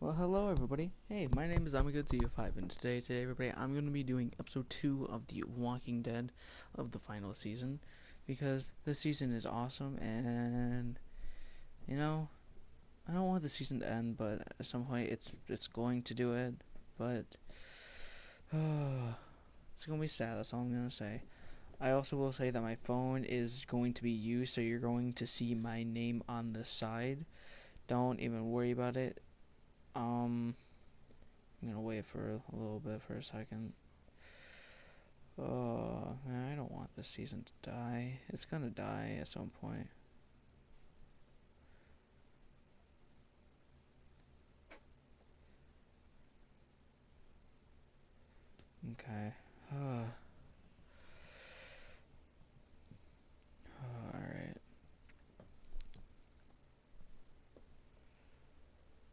Well, hello everybody. Hey, my name is AmigoZeo5, and today, everybody, I'm going to be doing episode 2 of The Walking Dead of the final season, because this season is awesome, and, you know, I don't want the season to end, but at some point it's going to do it, but, it's going to be sad, that's all I'm going to say. I also will say that my phone is going to be used, so you're going to see my name on the side. Don't even worry about it. I'm gonna wait for a little bit for a second. Oh, man, I don't want this season to die. It's gonna die at some point. Okay. Alright.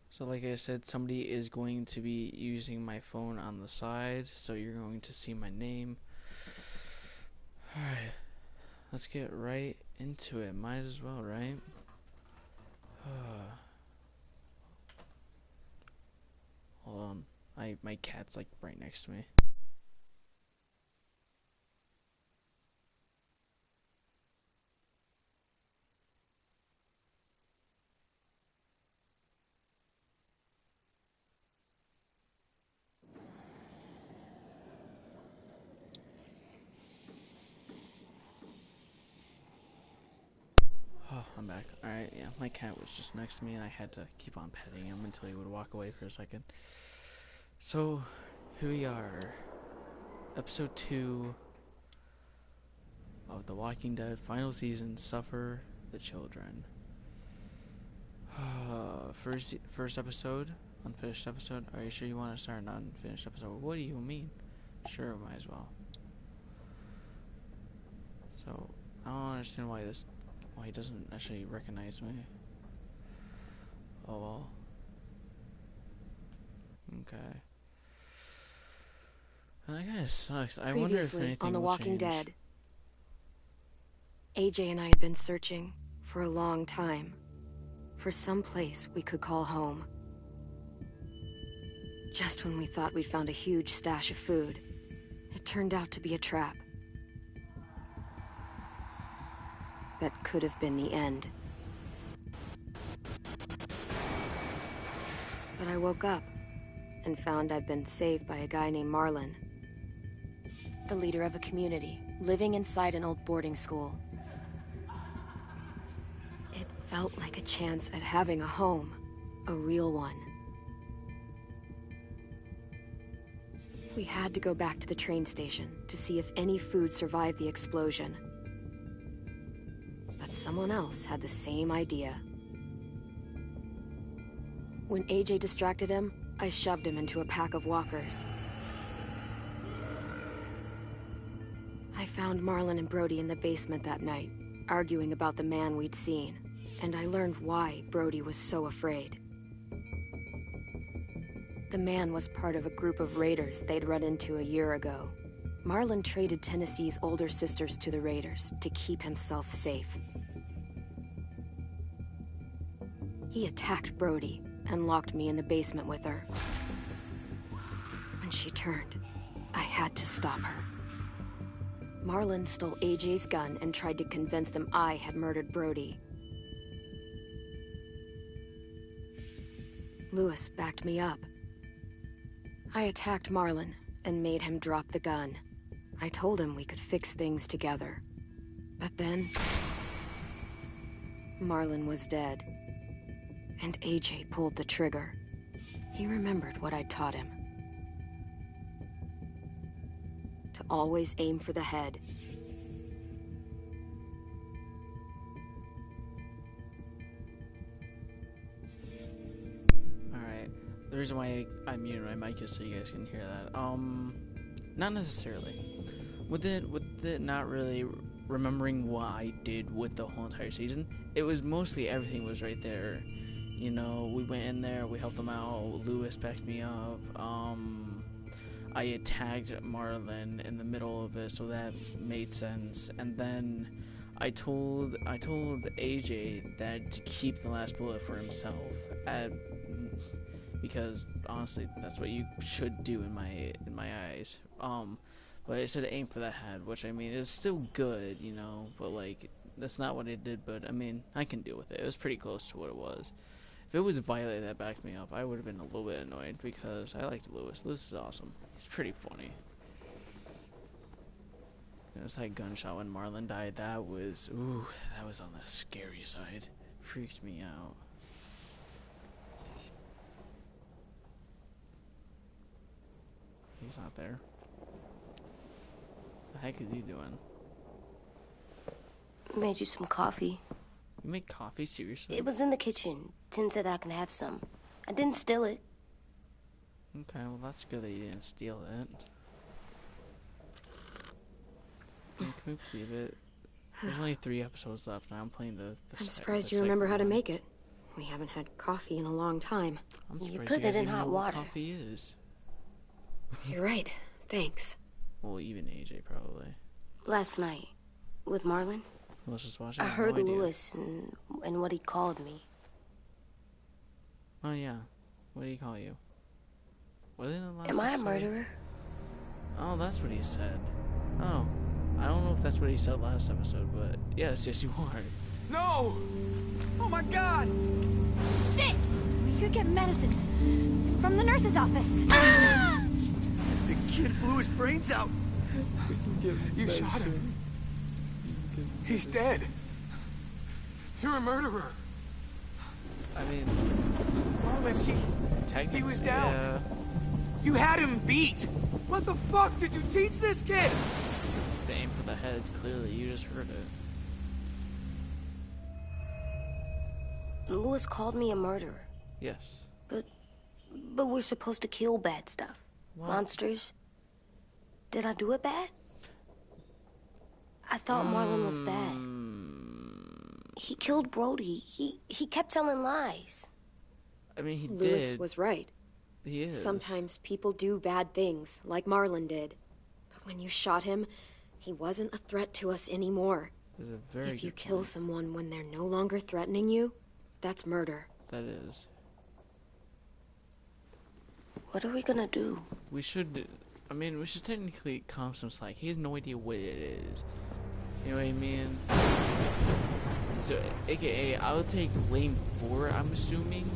So like I said, somebody is going to be using my phone on the side, so you're going to see my name. Alright. Let's get right into it. Might as well, right? Hold on. My cat's like right next to me. Oh, I'm back. Alright, yeah, my cat was just next to me and I had to keep on petting him until he would walk away for a second. So, here we are. Episode 2 of The Walking Dead final season, Suffer the Children. First episode, unfinished episode. Are you sure you want to start an unfinished episode? What do you mean? Sure, might as well. So, I don't understand why he doesn't actually recognize me. Oh well. Okay. That kind of sucks. I wonder if Previously on anything The will Walking change. Dead, AJ and I had been searching for a long time for some place we could call home. Just when we thought we'd found a huge stash of food, it turned out to be a trap. That could have been the end. But I woke up and found I'd been saved by a guy named Marlon, the leader of a community living inside an old boarding school. It felt like a chance at having a home, a real one. We had to go back to the train station to see if any food survived the explosion. But someone else had the same idea. When AJ distracted him, I shoved him into a pack of walkers. I found Marlon and Brody in the basement that night, arguing about the man we'd seen, and I learned why Brody was so afraid. The man was part of a group of raiders they'd run into a year ago. Marlon traded Tennessee's older sisters to the raiders to keep himself safe. He attacked Brody and locked me in the basement with her. When she turned, I had to stop her. Marlon stole AJ's gun and tried to convince them I had murdered Brody. Lewis backed me up. I attacked Marlon and made him drop the gun. I told him we could fix things together. But then, Marlon was dead. And AJ pulled the trigger. He remembered what I'd taught him. To always aim for the head. Alright. The reason why I muted my mic is so you guys can hear that. Not necessarily. With it not really remembering what I did with the whole entire season, it was mostly everything was right there. You know, we went in there, we helped them out, Lewis backed me up, I attacked Marlon in the middle of it, so that made sense. And then I told AJ that to keep the last bullet for himself, because honestly, that's what you should do in my eyes. But it said aim for the head, which I mean is still good, you know. But like that's not what it did. But I mean I can deal with it. It was pretty close to what it was. If it was Violet that backed me up, I would have been a little bit annoyed because I liked Lewis. Lewis is awesome. He's pretty funny. It was that gunshot when Marlon died. That was on the scary side. Freaked me out. He's not there. The heck is he doing? Made you some coffee. You make coffee? Seriously? It was in the kitchen. Tin said that I can have some. I didn't steal it. Okay, well that's good that you didn't steal it. Can we believe it? There's only 3 episodes left, and I'm playing the I'm surprised you remember how to make it. We haven't had coffee in a long time. I'm surprised You put guys it in even hot know what water. coffee is. You're right. Thanks. Well, even AJ probably. Last night, with Marlon, Let's just watch it. I heard Lewis and what he called me. Oh yeah. What did he call you? What in the last Am I a episode? murderer? Oh, that's what he said. Oh. I don't know if that's what he said last episode, but yes, you are. No! Oh my god! Shit! We could get medicine from the nurse's office. The kid blew his brains out. You shot him. He's dead. You're a murderer. I mean, Marlon, he was down. Yeah. You had him beat. What the fuck did you teach this kid? To aim for the head, clearly, you just heard it. Lewis called me a murderer. Yes. But we're supposed to kill bad stuff. What? Monsters. Did I do it bad? I thought Marlon was bad. He killed Brody. He kept telling lies. I mean, he Lewis did. was right. He is. Sometimes people do bad things, like Marlon did. But when you shot him, he wasn't a threat to us anymore. That's a very If you good kill point. someone when they're no longer threatening you, that's murder. That is. What are we gonna do? We should. I mean, we should technically calm some slack. He has no idea what it is. You know what I mean? So, AKA, I'll take lane 4, I'm assuming.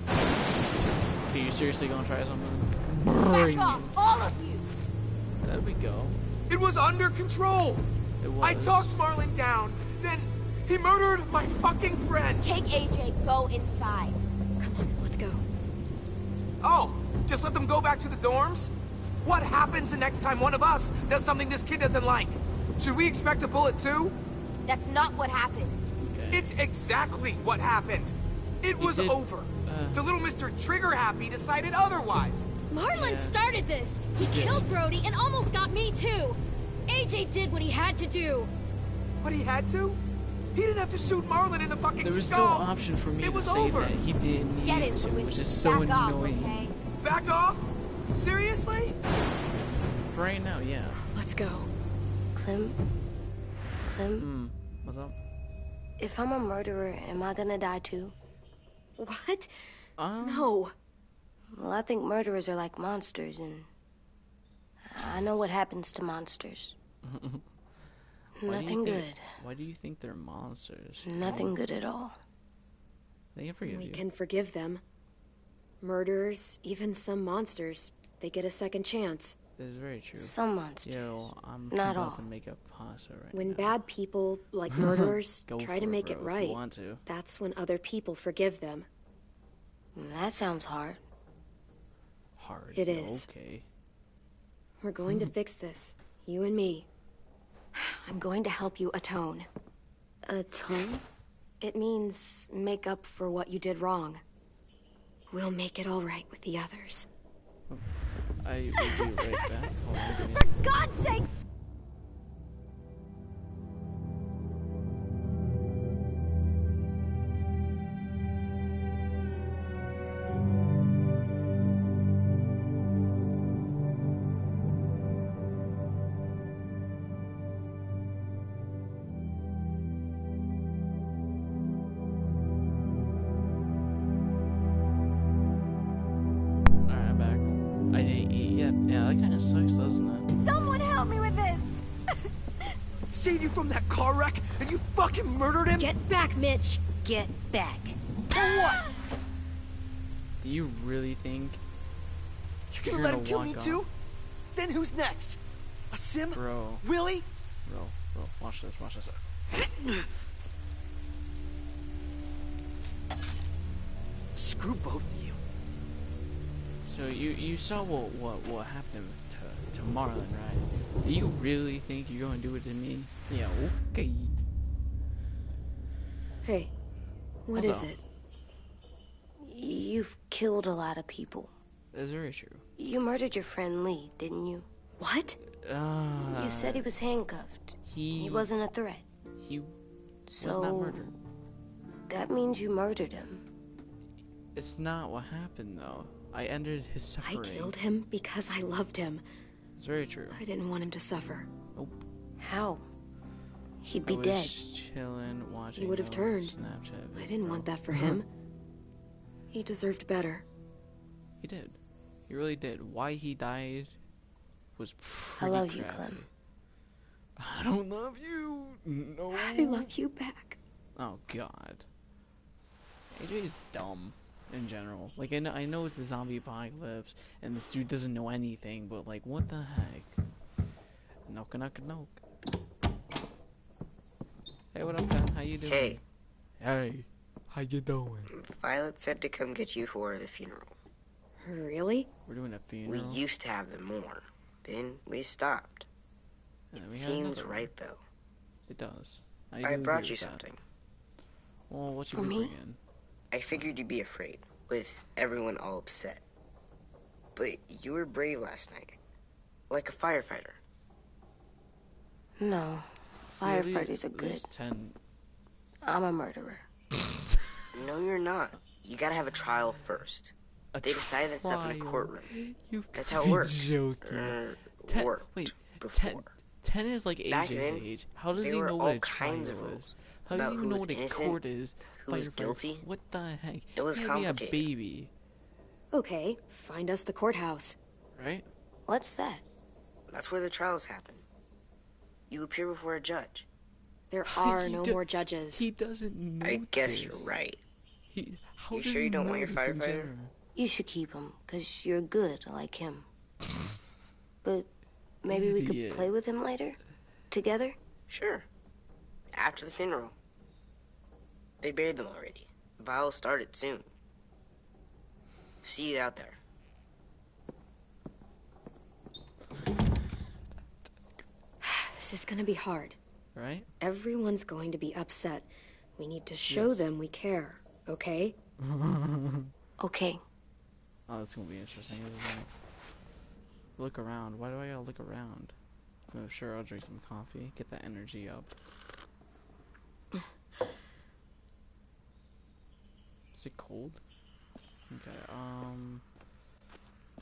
Are you seriously gonna try something? Back off, all of you! There we go. It was under control. It was. I talked Marlon down. Then he murdered my fucking friend. Take AJ, go inside. Come on, let's go. Oh, just let them go back to the dorms? What happens the next time one of us does something this kid doesn't like? Should we expect a bullet too? That's not what happened. Okay. It's exactly what happened. It was did- over. The little Mr. Trigger Happy decided otherwise. Marlon Yeah. started this. He did. killed Brody and almost got me too. AJ did what he had to do. But he had to? He didn't have to shoot Marlon in the fucking There was no skull. option for me It to was say over. that he didn't need Get it, to, Lewis. which is so Back off, annoying. okay? Back off? Seriously? For right now, yeah. Let's go. Clem? What's up? If I'm a murderer, am I gonna die too? What? Um, No. Well, I think murderers are like monsters, and I know what happens to monsters. Why do you Nothing think- good. Why do you think they're monsters? Nothing good at all. They can forgive We you. can forgive them. Murderers, even some monsters, they get a second chance. This is very true. Some monsters. Yo, I'm Not about to all. make a pasta right When now. bad people, like murderers, Go try for to make it bro, if right, You want to. that's when other people forgive them. That sounds hard. Hard. It yeah, is. Okay. We're going to fix this, you and me. I'm going to help you atone. Atone? It means make up for what you did wrong. We'll make it all right with the others. I will be right back. Hold on, give me- For God's sake! save you from that car wreck, and you fucking murdered him? Get back, Mitch! Get back. For what? Do you really think You're gonna let him kill me too? Then who's next? A sim? Bro. Willie? Bro, watch this. Screw both of you. So you saw what happened to Marlon, right? Do you really think you're gonna do it to me? Yeah, okay. Hey, what Hold is on. it? You've killed a lot of people. That's very true. You murdered your friend Lee, didn't you? What? You said he was handcuffed. He wasn't a threat. He So was not murdered. that means you murdered him. It's not what happened though. I ended his I suffering. killed him because I loved him. It's very true. I didn't want him to suffer. Nope. How? He'd I be was dead. chilling, watching. He would have those turned. Snapchat I didn't want videos. that for him. He deserved better. He did. He really did. Why he died was I pretty love you, crappy. Clem. I don't love you. No. I love you back. Oh God. AJ is dumb in general. Like I know it's the zombie apocalypse and this dude doesn't know anything, but like what the heck? Knock. Hey, what up, Ben? How you doing? Hey, Hey. How you doing? Violet said to come get you for the funeral. Really? We're doing a We funeral. used to have them more. Then we stopped. Yeah, we had Seems another one. right, though. It does. I do agree brought you with that. something. Well, what you For be me? bringing? I figured you'd be afraid, with everyone all upset. But you were brave last night. Like a firefighter. No. See, at Firefighters least- are at good. least 10. I'm a murderer. No, you're not. You gotta have a trial first. A They decide that stuff in a trial. courtroom. You That's how it be works. joking. Worked Wait, before. 10 is like Back AJ's then, age. How does there he were know all what a kinds trial of rules is? How does about he who even know was what a innocent, court is? who was Firefighter. guilty. What the heck? It was You gotta be a complicated. baby, Okay, find us the courthouse. right? What's that? That's where the trials happen. You appear before a judge. There are He no do- more judges. He doesn't know. I guess this. you're right. How You does sure he you don't know want your these things firefighter? ever? You should keep him, 'cause you're good like him. But maybe we Idiot. could play with him later? Together? Sure. After the funeral. They buried them already. Vile started soon. See you out there. This is gonna be hard. Right? Everyone's going to be upset. We need to show Yes. them we care, okay? Okay. Oh, that's gonna be interesting, isn't it? Look around. Why do I gotta look around? Oh, sure, I'll drink some coffee. Get that energy up. Is it cold? Okay,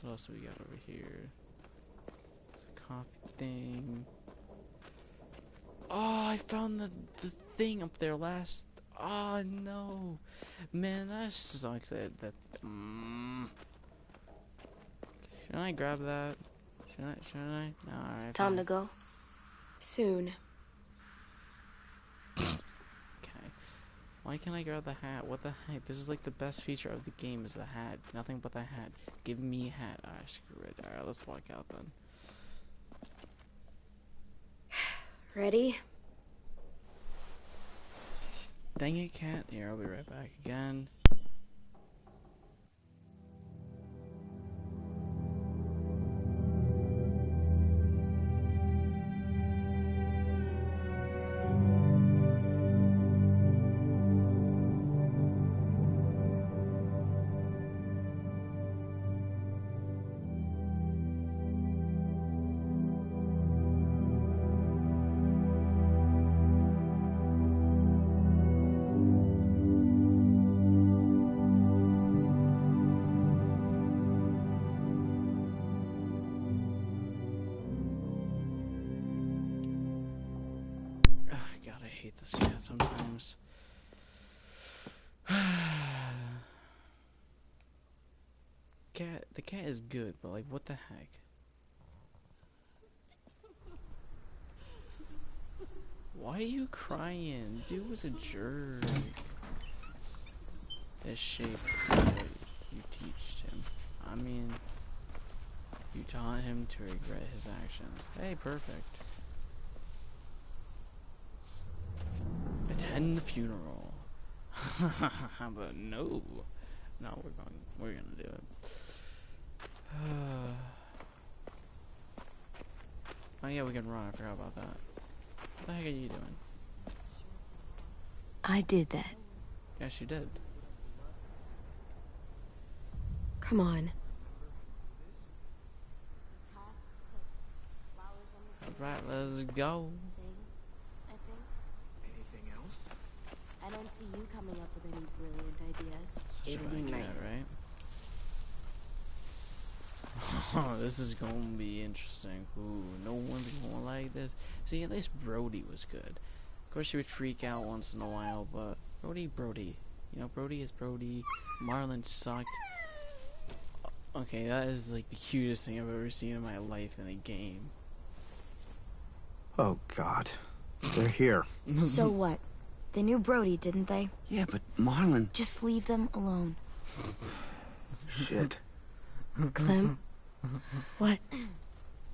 what else do we got over here? There's a coffee thing. Oh, I found the thing up there last. Oh no, man, that sucks. That. Shouldn't I grab that? Shouldn't I? No, alright. Time fine. to go. Soon. Okay. Why can't I grab the hat? What the heck? This is like the best feature of the game is the hat. Nothing but the hat. Give me a hat. Alright, screw it. Alright, let's walk out then. Ready? Dang it, cat. Here, I'll be right back again. God, I hate this cat sometimes. The cat is good, but like, what the heck? Why are you crying? Dude was a jerk. This shape you teached him. I mean, you taught him to regret his actions. Hey, perfect. Attend the funeral. But no. No, we're gonna do it. Oh yeah, we can run. I forgot about that. What the heck are you doing? I did that. Yes, you did. Come on. Alright, let's go. I think. Anything else? I don't see you coming up with any brilliant ideas. Such a It'll good be idea, nice. right? Oh, this is gonna be interesting. Ooh, no one's gonna like this. See, at least Brody was good. Of course, she would freak out once in a while, but Brody. You know, Brody is Brody. Marlon sucked. Okay, that is like the cutest thing I've ever seen in my life in a game. Oh, God. They're here. So what? They knew Brody, didn't they? Yeah, but Marlon... Just leave them alone. Shit. Clem? What?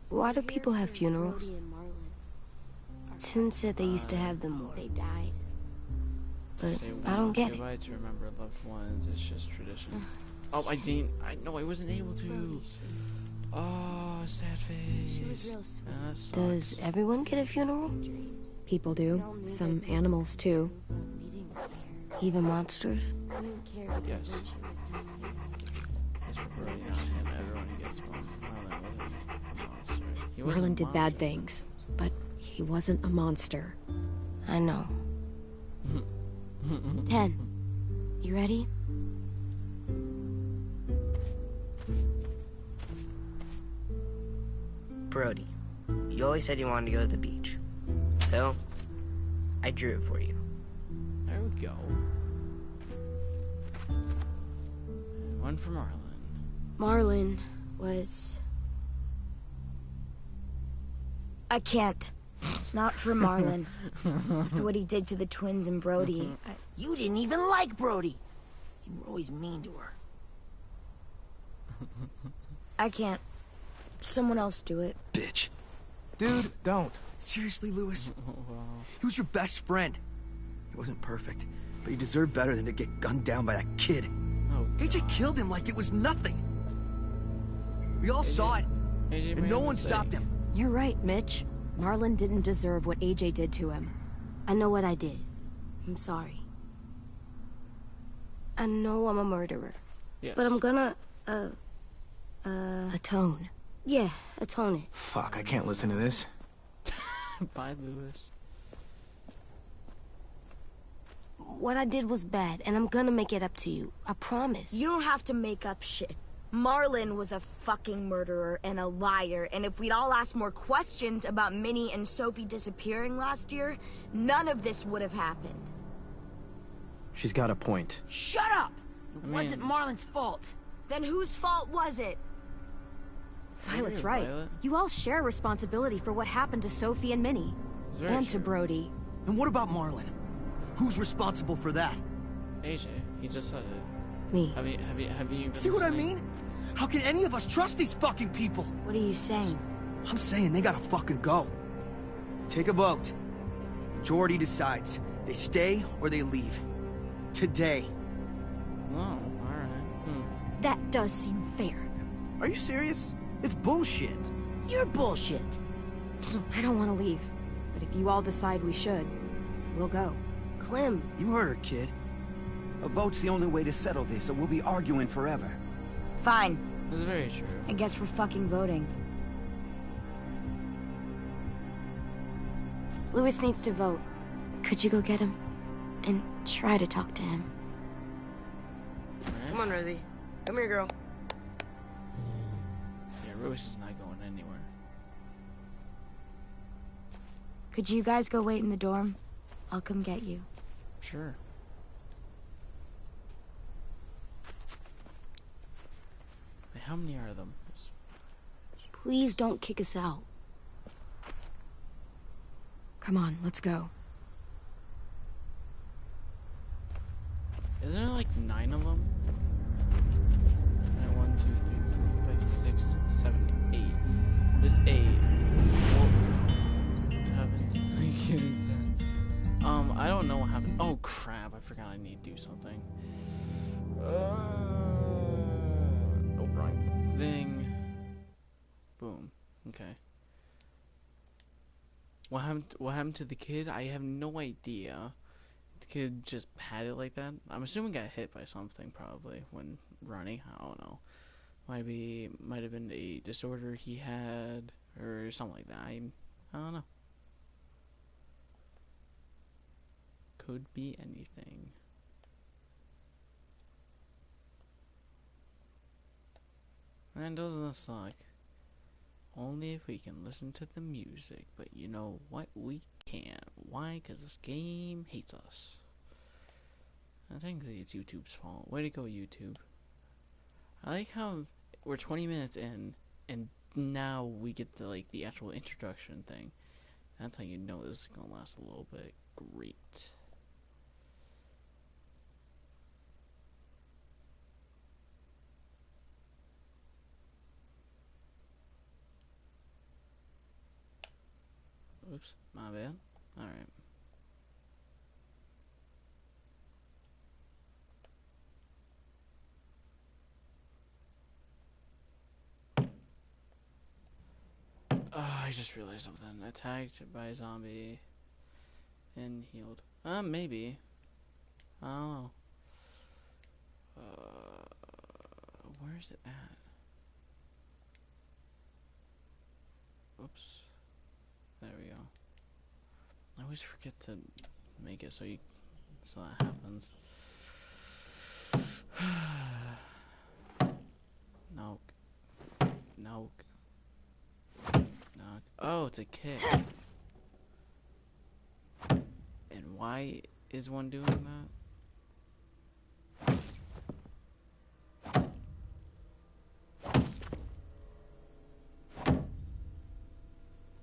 Why do people have funerals? Brody and Marlon. Tin said they used to have them more. They died. But Say I don't get it. goodbye to remember loved ones. It's just tradition. Oh, I didn't. I wasn't able to. Brody, Oh, sad face. she was real sweet. That sucks. Does everyone get a funeral? Dreams. People We do. all knew Some that they animals too. but we didn't care. Even monsters? We didn't care because Yes. when she was done, That's for Brody, not him. Everyone gets one. Marlon wasn't a monster. He wasn't a Marlon did bad monster. things, but he wasn't a monster. I know. 10. You ready? Brody, you always said you wanted to go to the beach. So, I drew it for you. There we go. And one for Marlon. Marlon was... I can't. Not for Marlon. After what he did to the twins and Brody. You didn't even like Brody. You were always mean to her. I can't. Someone else do it. Bitch. Dude, don't. Seriously, Lewis? Oh, wow. He was your best friend. He wasn't perfect, but he deserved better than to get gunned down by that kid. Oh, AJ killed him like it was nothing. We all saw it, AJ and made no a one mistake. stopped him. You're right, Mitch. Marlon didn't deserve what AJ did to him. I know what I did. I'm sorry. I know I'm a murderer. Yes. But I'm gonna, Atone. yeah, atone it. Fuck, I can't listen to this. Bye, Lewis. What I did was bad, and I'm gonna make it up to you. I promise. You don't have to make up shit. Marlon was a fucking murderer and a liar, and if we'd all asked more questions about Minnie and Sophie disappearing last year, none of this would have happened. She's got a point. Shut up! It I wasn't mean- Marlon's fault. Then whose fault was it? Violet's agree, right. Violet. You all share responsibility for what happened to Sophie and Minnie. It's very And to true. Brody. And what about Marlon? Who's responsible for that? AJ, he just said it. Me. Have you been See what I listening? mean? How can any of us trust these fucking people? What are you saying? I'm saying they gotta fucking go. Take a vote. Majority decides. They stay or they leave. Today. Oh, alright. That does seem fair. Are you serious? It's bullshit. You're bullshit. I don't want to leave. But if you all decide we should, we'll go. Clem, You heard her, kid. A vote's the only way to settle this, or we'll be arguing forever. Fine. That's very true. I guess we're fucking voting. Lewis needs to vote. Could you go get him? And try to talk to him. Come on, Rosie. Come here, girl. Yeah, Rose is not going anywhere. Could you guys go wait in the dorm? I'll come get you. Sure. Wait, how many are them? Please don't kick us out. Come on, let's go. 9 of them. And 1, 2, 3, 4, 5, 6, 7, 8. There's 8. What happened? I don't know what happened. Oh crap! I forgot I need to do something. Oh, wrong thing. Boom. Okay. What happened to the kid? I have no idea. The kid just had it like that. I'm assuming got hit by something probably when running. I don't know. Might have been a disorder he had or something like that. I don't know. Could be anything. And doesn't this suck? Only if we can listen to the music, but you know what? We can't. Why? Because this game hates us. I think it's YouTube's fault. Way to go, YouTube. I like how we're 20 minutes in, and now we get the, like, the actual introduction thing. That's how you know this is gonna last a little bit. Great. Oops, my bad. Alright. I just realized something. Attacked by a zombie and healed. Maybe. I don't know. Where is it at? Oops. There we go. I always forget to make it so that happens. Nope. Nope. Knock. Oh, it's a kick. And why is one doing that?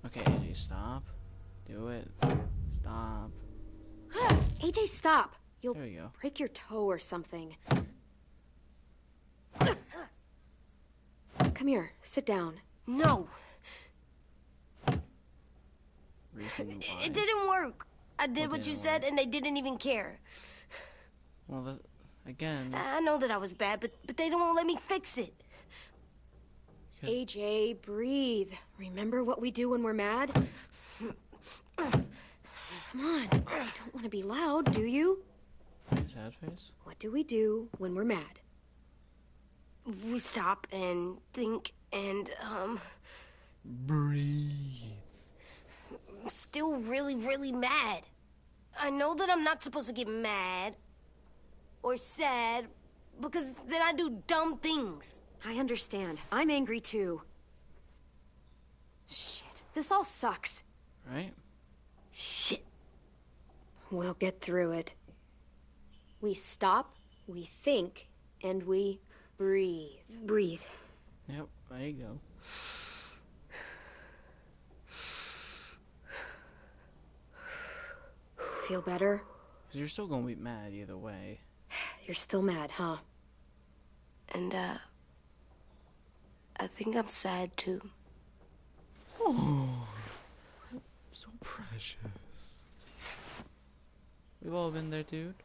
Okay, AJ, stop. Do it. Stop. AJ, stop. You'll There we go. break your toe or something. Come here. Sit down. No, Reason why. it didn't work. I did what you didn't said, and they didn't even care. Well, again. I know that I was bad, but they don't let me fix it. AJ, breathe. Remember what we do when we're mad? Come on. You don't want to be loud, do you? Sad face? What do we do when we're mad? We stop and think and, Breathe. I'm still really, really mad. I know that I'm not supposed to get mad or sad because then I do dumb things. I understand. I'm angry too. Shit. This all sucks. Right? Shit. We'll get through it. We stop, we think, and we breathe. Breathe. Yep, there you go. Feel better? Because you're still gonna be mad either way. You're still mad, huh? And, I think I'm sad too. Oh, so precious. We've all been there, dude.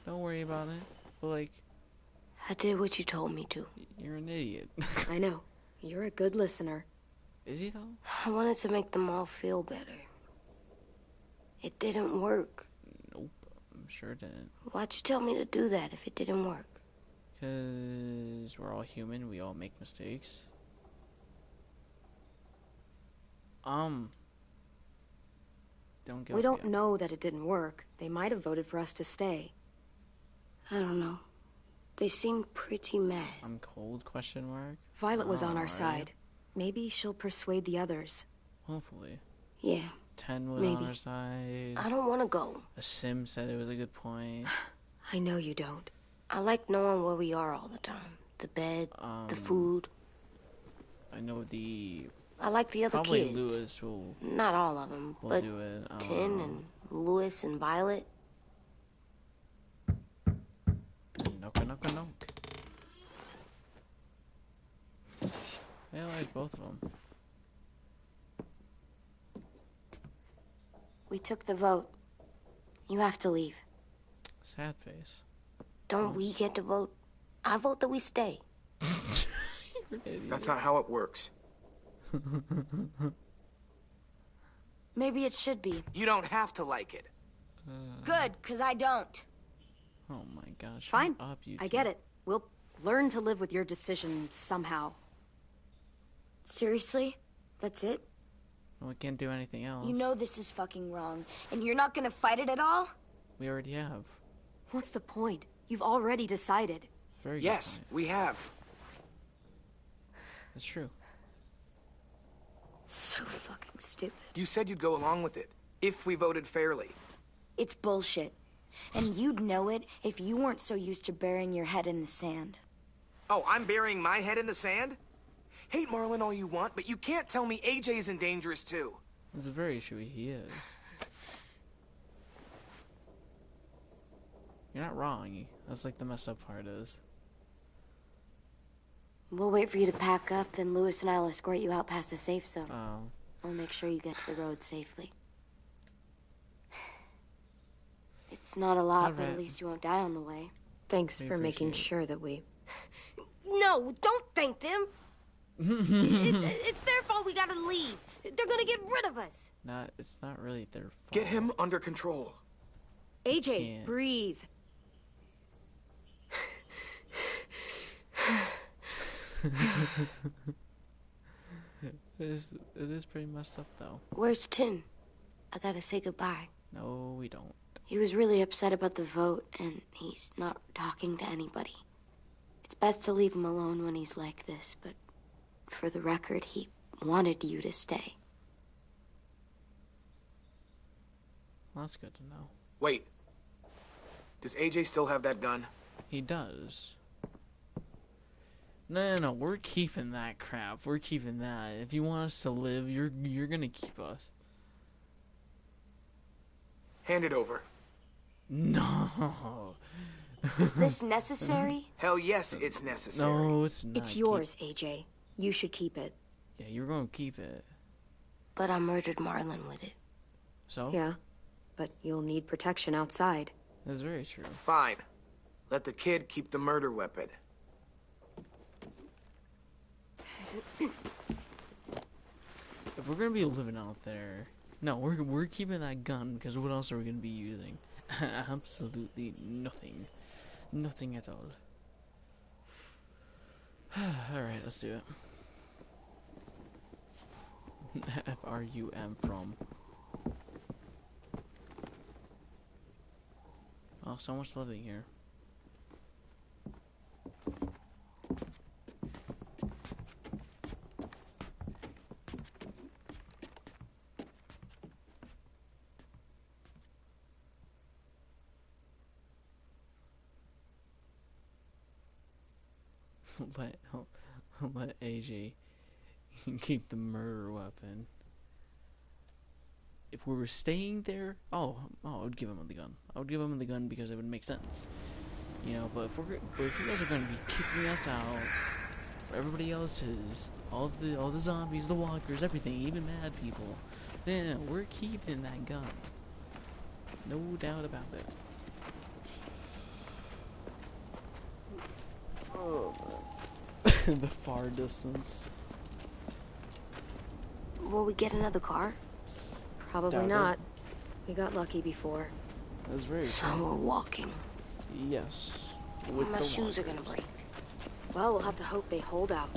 Don't worry about it. But, like, I did what you told me to. you're an idiot. I know. You're a good listener. Is he, though? I wanted to make them all feel better. It didn't work. Nope, I'm sure it didn't. Why'd you tell me to do that if it didn't work? Because we're all human, we all make mistakes. Don't get We don't know that it didn't work. They might have voted for us to stay. I don't know. They seemed pretty mad. I'm cold, question mark? Violet was on our Alright. side. Maybe she'll persuade the others. Hopefully. Yeah, 10 was Maybe. on our side. I don't want to go. A sim said it was a good point. I know you don't. I like knowing where we are all the time. The bed, the food. I know the... I like the other Probably kids. Lewis will Not all of them, but do it. Tin and Lewis and Violet. Nook. I like both of them. We took the vote. You have to leave. Sad face. Don't we get to vote? I vote that we stay. That's not how it works. Maybe it should be. You don't have to like it. Good, because I don't. Oh my gosh. Fine. Up, you I two. get it. We'll learn to live with your decision somehow. Seriously? That's it? We can't do anything else. You know this is fucking wrong, and you're not gonna fight it at all? We already have. What's the point? You've already decided. Very good Yes, point. we have. That's true. So fucking stupid. You said you'd go along with it, if we voted fairly. It's bullshit. And you'd know it if you weren't so used to burying your head in the sand. Oh, I'm burying my head in the sand? Hate Marlon all you want, but you can't tell me AJ isn't dangerous too. It's very true. He is. You're not wrong. That's like the messed up part is. We'll wait for you to pack up, then Lewis and I'll escort you out past the safe zone. Oh. I'll make sure you get to the road safely. It's not a lot, but at Alright. least you won't die on the way. Thanks We for making appreciate it. sure that we... No, don't thank them. it's their fault we gotta leave. They're gonna get rid of us. It's not really their fault. Get him under control. AJ, Can't. breathe. It is pretty messed up though. Where's Tin? I gotta say goodbye. No, we don't. He was really upset about the vote, and he's not talking to anybody. It's best to leave him alone when he's like this, but for the record, he wanted you to stay. Well, that's good to know. Wait. Does AJ still have that gun? He does. No. We're keeping that crap. We're keeping that. If you want us to live, you're gonna keep us. Hand it over. No. Is this necessary? Hell yes, it's necessary. No, it's not. It's yours, AJ. You should keep it. Yeah, you're gonna keep it. But I murdered Marlon with it. So? Yeah, but you'll need protection outside. That's very true. Fine. Let the kid keep the murder weapon. If we're gonna be living out there, no, we're keeping that gun because what else are we gonna be using? Absolutely nothing, nothing at all. All right, let's do it. FRUM from. Oh, so much living here. Let AJ keep the murder weapon. If we were staying there, I would give him the gun. I would give him the gun because it would make sense, you know. But if you guys are going to be kicking us out, where everybody else is, all the zombies, the walkers, everything, even mad people, then we're keeping that gun. No doubt about it. The far distance. Will we get another car? Probably Doubt it. not. We got lucky before. That's very So true. we're walking. Yes. With My the shoes are gonna walkers. break. Well, we'll have to hope they hold out.